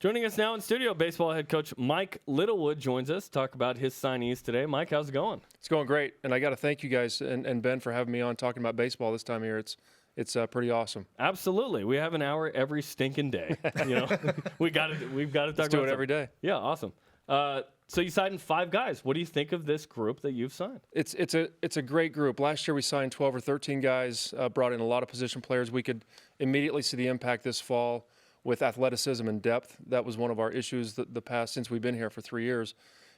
Joining us now in studio, baseball head coach Mike Littlewood joins us to talk about his signees today. Mike, how's it going? It's going great, and I got to thank you guys and Ben for having me on talking about baseball this time of year. It's pretty awesome. Absolutely, we have an hour every stinking day. You know, we've got to talk about. Let's do it every day. Yeah, awesome. So you signed 5 guys. What do you think of this group that you've signed? It's a great group. Last year we signed 12 or 13 guys, brought in a lot of position players. We could immediately see the impact this fall with athleticism and depth. That was one of our issues the past since we've been here for 3 years.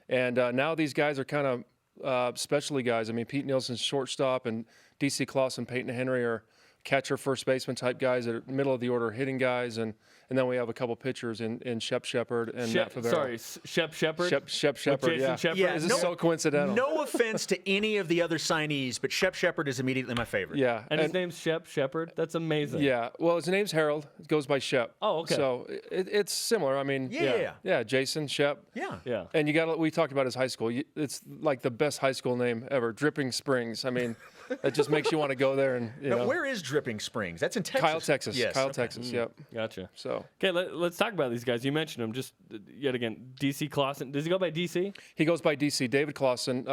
And now these guys are kind of specialty guys. I mean, Pete Nielsen's shortstop and D.C. Clausen, Peyton Henry are catcher, first baseman type guys that are middle of the order hitting guys, and then we have a couple pitchers in Shep Shepard and Matt Favero. Sorry, Shep Shepard? Shep Shepard, yeah. Shepard? This is so coincidental. No offense to any of the other signees, but Shep Shepard is immediately my favorite. Yeah. And his name's Shep Shepard? That's amazing. Yeah. Well, his name's Harold. It goes by Shep. Oh, okay. So it's similar. I mean, Yeah, Jason, Shep. Yeah. And we talked about his high school. It's like the best high school name ever, Dripping Springs. I mean, that just makes you want to go there. And Now, where is Dripping Springs? That's in Texas. Kyle, Texas. Yes, Kyle, okay. Texas. Yep. Gotcha. So okay, let's talk about these guys. You mentioned them just yet again. D.C. Clausen. Does he go by D.C.? he goes by DC. David Clausen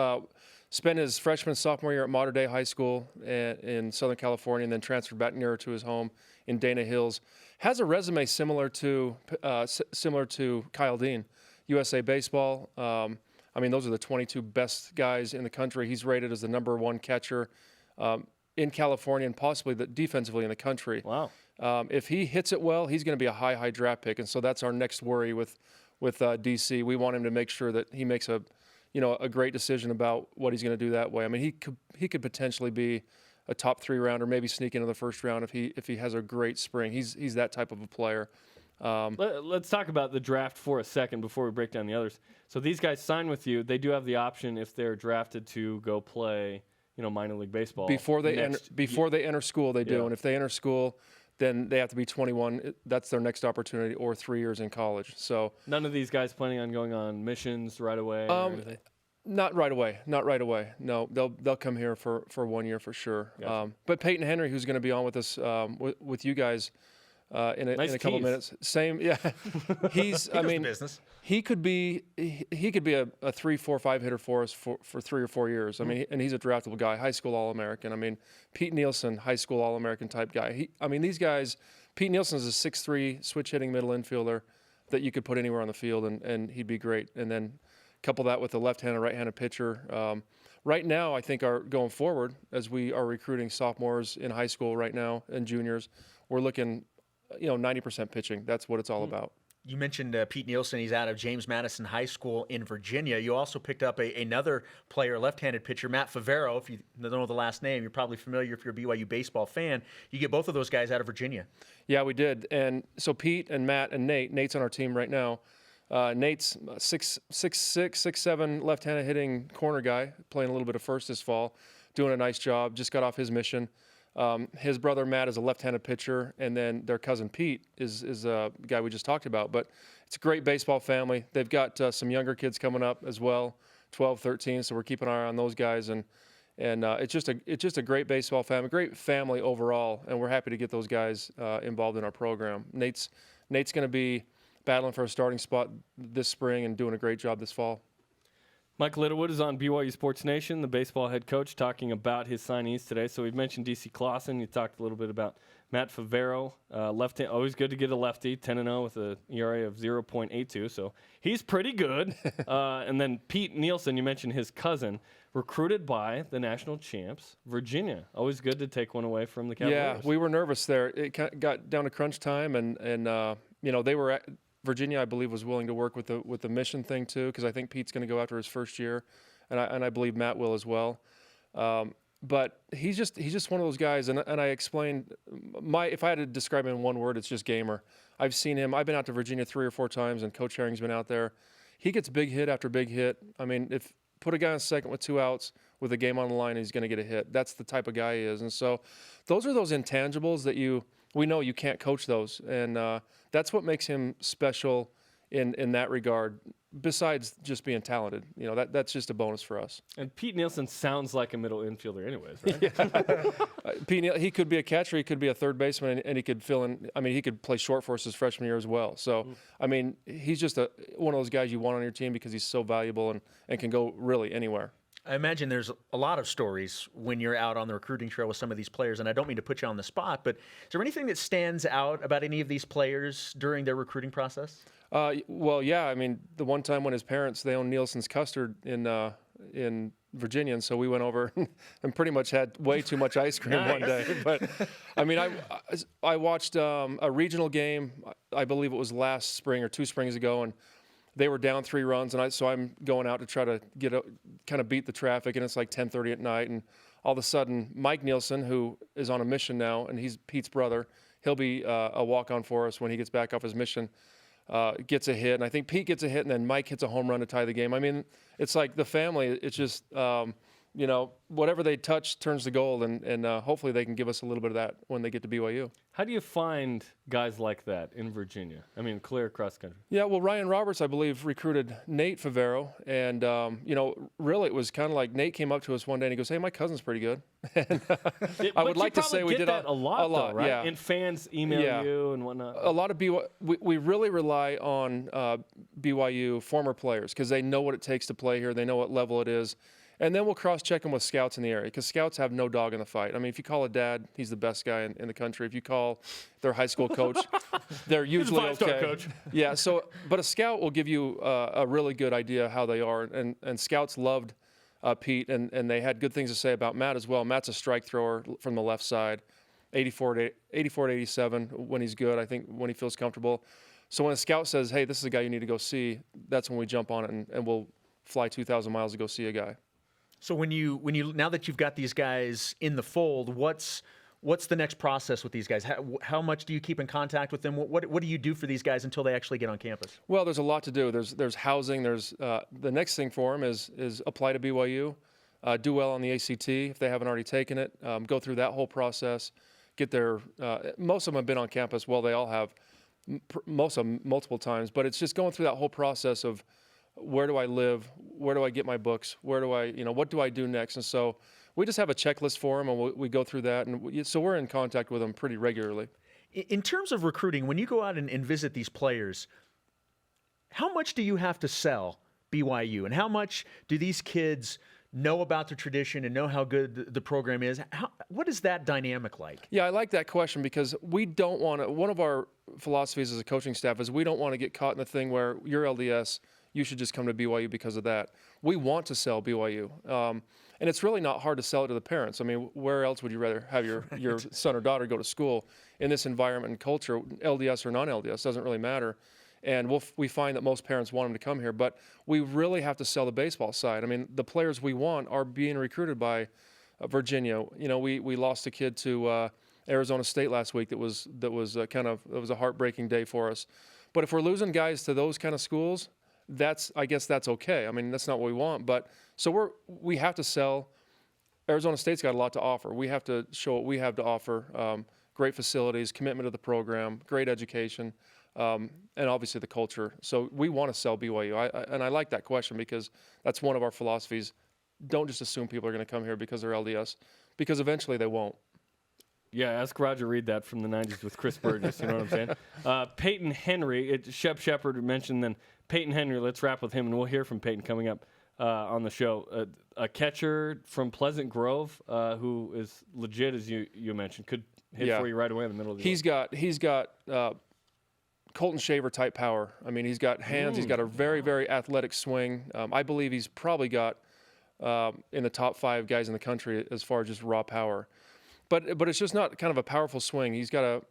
spent his freshman sophomore year at Mater Dei High School in Southern California, and then transferred back nearer to his home in Dana Hills. Has a resume similar to Kyle Dean, USA Baseball. I mean, those are the 22 best guys in the country. He's rated as the #1 catcher in California and possibly defensively in the country. Wow. If he hits it well, he's going to be a high draft pick, and so that's our next worry with DC. We want him to make sure that he makes a great decision about what he's going to do that way. I mean, he could potentially be a top 3 rounder, maybe sneak into the first round if he has a great spring. He's that type of a player. Let's talk about the draft for a second before we break down the others. So these guys sign with you. They do have the option if they're drafted to go play, minor league baseball before they enter school. They do, Yeah. and if they enter school, then they have to be 21. That's their next opportunity, or 3 years in college. So none of these guys planning on going on missions right away. Or anything? Not right away. No, they'll come here for 1 year for sure. Gotcha. But Peyton Henry, who's going to be on with us with you guys in a couple minutes. Same, yeah. He's business. He could be a 3, 4, 5 hitter for us for 3 or 4 years. I mean, and he's a draftable guy, high school All-American. I mean, Pete Nielsen, high school All-American type guy. These guys. Pete Nielsen is a 6'3" switch hitting middle infielder that you could put anywhere on the field, and he'd be great. And then couple that with a left-handed, right-handed pitcher. Right now, I think going forward, as we are recruiting sophomores in high school right now and juniors, we're looking, 90% pitching. That's what it's all about. You mentioned Pete Nielsen. He's out of James Madison High School in Virginia. You also picked up another player, left-handed pitcher, Matt Favero. If you don't know the last name, you're probably familiar if you're a BYU baseball fan. You get both of those guys out of Virginia. Yeah, we did. And so Pete and Matt and Nate's on our team right now. Nate's 6'6", 6'7", left-handed hitting corner guy, playing a little bit of first this fall, doing a nice job, just got off his mission. His brother Matt is a left-handed pitcher, and then their cousin Pete is a guy we just talked about. But it's a great baseball family. They've got some younger kids coming up as well, 12, 13, so we're keeping an eye on those guys. And it's just a great baseball family, great family overall, and we're happy to get those guys involved in our program. Nate's going to be battling for a starting spot this spring and doing a great job this fall. Mike Littlewood is on BYU Sports Nation, the baseball head coach, talking about his signees today. So we've mentioned D.C. Clausen. You talked a little bit about Matt Favero, lefty. Always good to get a lefty, 10-0 with an ERA of 0.82. So he's pretty good. And then Pete Nielsen, you mentioned his cousin, recruited by the national champs, Virginia. Always good to take one away from the Cavaliers. Yeah, we were nervous there. It got down to crunch time, and they were Virginia, I believe, was willing to work with the mission thing too, because I think Pete's going to go after his first year, and I believe Matt will as well. But he's just one of those guys, and I explained if I had to describe him in one word, it's just gamer. I've seen him. I've been out to Virginia 3 or 4 times, and Coach Herring's been out there. He gets big hit after big hit. I mean, if put a guy on second with 2 outs with a game on the line, he's going to get a hit. That's the type of guy he is, and so those are those intangibles that we know you can't coach those, and that's what makes him special in that regard. besides just being talented. That's just a bonus for us. And Pete Nielsen sounds like a middle infielder anyways, right? Pete, he could be a catcher, he could be a third baseman, and he could fill in. I mean, he could play short for us his freshman year as well. So, I mean, he's just one of those guys you want on your team because he's so valuable and can go really anywhere. I imagine there's a lot of stories when you're out on the recruiting trail with some of these players, and I don't mean to put you on the spot, but is there anything that stands out about any of these players during their recruiting process? Well, yeah. I mean, the one time when his parents, they owned Nielsen's Custard in Virginia, and so we went over and pretty much had way too much ice cream one day. But, I mean, I watched a regional game, I believe it was last spring or 2 springs ago, and they were down 3 runs, and so I'm going out to try to kind of beat the traffic, and it's like 10:30 at night, and all of a sudden, Mike Nielsen, who is on a mission now, and he's Pete's brother, he'll be a walk-on for us when he gets back off his mission, gets a hit, and I think Pete gets a hit, and then Mike hits a home run to tie the game. I mean, it's like the family, it's just, whatever they touch turns to gold, and hopefully they can give us a little bit of that when they get to BYU. How do you find guys like that in Virginia? I mean, clear across country. Yeah, well, Ryan Roberts, I believe, recruited Nate Favero, and really it was kind of like Nate came up to us one day and he goes, "Hey, my cousin's pretty good." And, I would like to say we did that a lot, though, right? Yeah. And fans email you and whatnot. A lot of we really rely on BYU former players because they know what it takes to play here. They know what level it is. And then we'll cross-check them with scouts in the area because scouts have no dog in the fight. I mean, if you call a dad, he's the best guy in the country. If you call their high school coach, they're usually he's a 5-star okay. coach. Yeah. So, but a scout will give you a really good idea how they are. And scouts loved Pete, and they had good things to say about Matt as well. Matt's a strike thrower from the left side, 84 to 87 when he's good. I think when he feels comfortable. So when a scout says, "Hey, this is a guy you need to go see," that's when we jump on it and we'll fly 2,000 miles to go see a guy. So when you now that you've got these guys in the fold, what's the next process with these guys? How much do you keep in contact with them? What do you do for these guys until they actually get on campus? Well, there's a lot to do. There's housing. There's the next thing for them is apply to BYU, do well on the ACT if they haven't already taken it. Go through that whole process. Get their most of them have been on campus. Well, they all have. Most of them multiple times. But it's just going through that whole process of where do I live? Where do I get my books? Where do I, what do I do next? And so we just have a checklist for them, and we go through that. And so we're in contact with them pretty regularly. In terms of recruiting, when you go out and visit these players, how much do you have to sell BYU? And how much do these kids know about the tradition and know how good the program is? What is that dynamic like? Yeah, I like that question because we don't want to – one of our philosophies as a coaching staff is we don't want to get caught in the thing where you're LDS – you should just come to BYU because of that. We want to sell BYU. And it's really not hard to sell it to the parents. I mean, where else would you rather have your son or daughter go to school in this environment and culture, LDS or non-LDS, doesn't really matter. And we find that most parents want them to come here. But we really have to sell the baseball side. I mean, the players we want are being recruited by Virginia. We lost a kid to Arizona State last week that was a heartbreaking day for us. But if we're losing guys to those kind of schools, I guess that's okay. I mean, that's not what we want. But so we have to sell. Arizona State's got a lot to offer. We have to show what we have to offer. Great facilities, commitment to the program, great education, and obviously the culture. So we want to sell BYU. I like that question because that's one of our philosophies. Don't just assume people are going to come here because they're LDS, because eventually they won't. Yeah, ask Roger Reed that from the 90s with Chris Burgess, you know what I'm saying? Peyton Henry, Shep Shepard mentioned then Peyton Henry, let's wrap with him, and we'll hear from Peyton coming up on the show. A catcher from Pleasant Grove who is legit, as you mentioned, could hit for you right away in the middle of the year. He's got Colton Shaver-type power. I mean, he's got hands. He's got a very, very athletic swing. I believe he's probably got in the top 5 guys in the country as far as just raw power. But it's just not kind of a powerful swing. He's got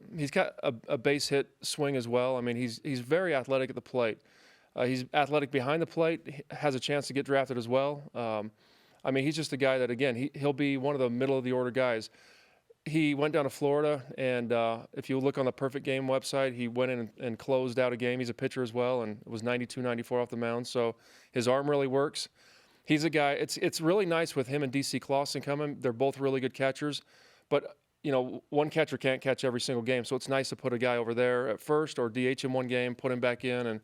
a base hit swing as well. I mean, he's very athletic at the plate. He's athletic behind the plate. He has a chance to get drafted as well. I mean, he's just a guy that, again, he'll be one of the middle of the order guys. He went down to Florida, and if you look on the Perfect Game website, he went in and closed out a game. He's a pitcher as well, and it was 92, 94 off the mound. So his arm really works. He's a guy. It's really nice with him and DC Clausen coming. They're both really good catchers. But, one catcher can't catch every single game, so it's nice to put a guy over there at first or DH in one game, put him back in. And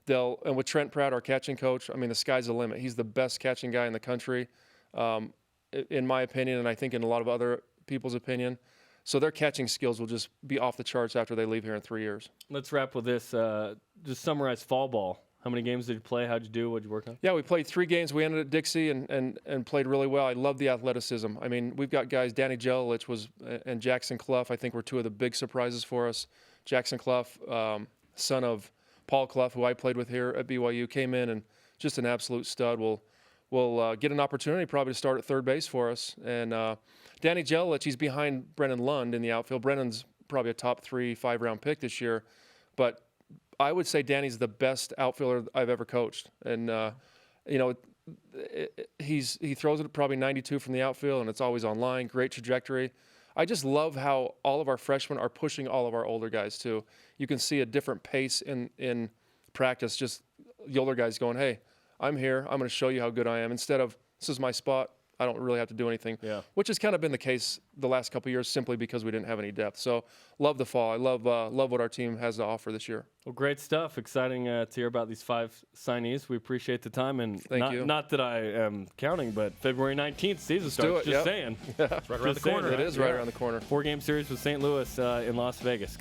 And with Trent Pratt, our catching coach, I mean, the sky's the limit. He's the best catching guy in the country, in my opinion, and I think in a lot of other people's opinion. So their catching skills will just be off the charts after they leave here in 3 years. Let's wrap with this. Just summarize fall ball. How many games did you play? How'd you do? What'd you work on? Yeah, we played 3 games. We ended at Dixie and played really well. I love the athleticism. I mean, we've got guys, Danny Jelich and Jackson Clough, I think were 2 of the big surprises for us. Jackson Clough, son of Paul Clough, who I played with here at BYU, came in and just an absolute stud. Will get an opportunity probably to start at third base for us. And Danny Jelich, he's behind Brennan Lund in the outfield. Brennan's probably a top 3, 5-round pick this year. But I would say Danny's the best outfielder I've ever coached. And, he throws it at probably 92 from the outfield, and it's always on line. Great trajectory. I just love how all of our freshmen are pushing all of our older guys, too. You can see a different pace in practice, just the older guys going, hey, I'm here. I'm going to show you how good I am. Instead of, this is my spot, I don't really have to do anything. Yeah. Which has kind of been the case the last couple of years simply because we didn't have any depth. So love the fall. I love what our team has to offer this year. Well, great stuff. Exciting to hear about these 5 signees. We appreciate the time. And Thank you. Not that I am counting, but February 19th, season starts. do it, Just saying. It's right around the corner. It is right around the corner. 4-game series with St. Louis in Las Vegas.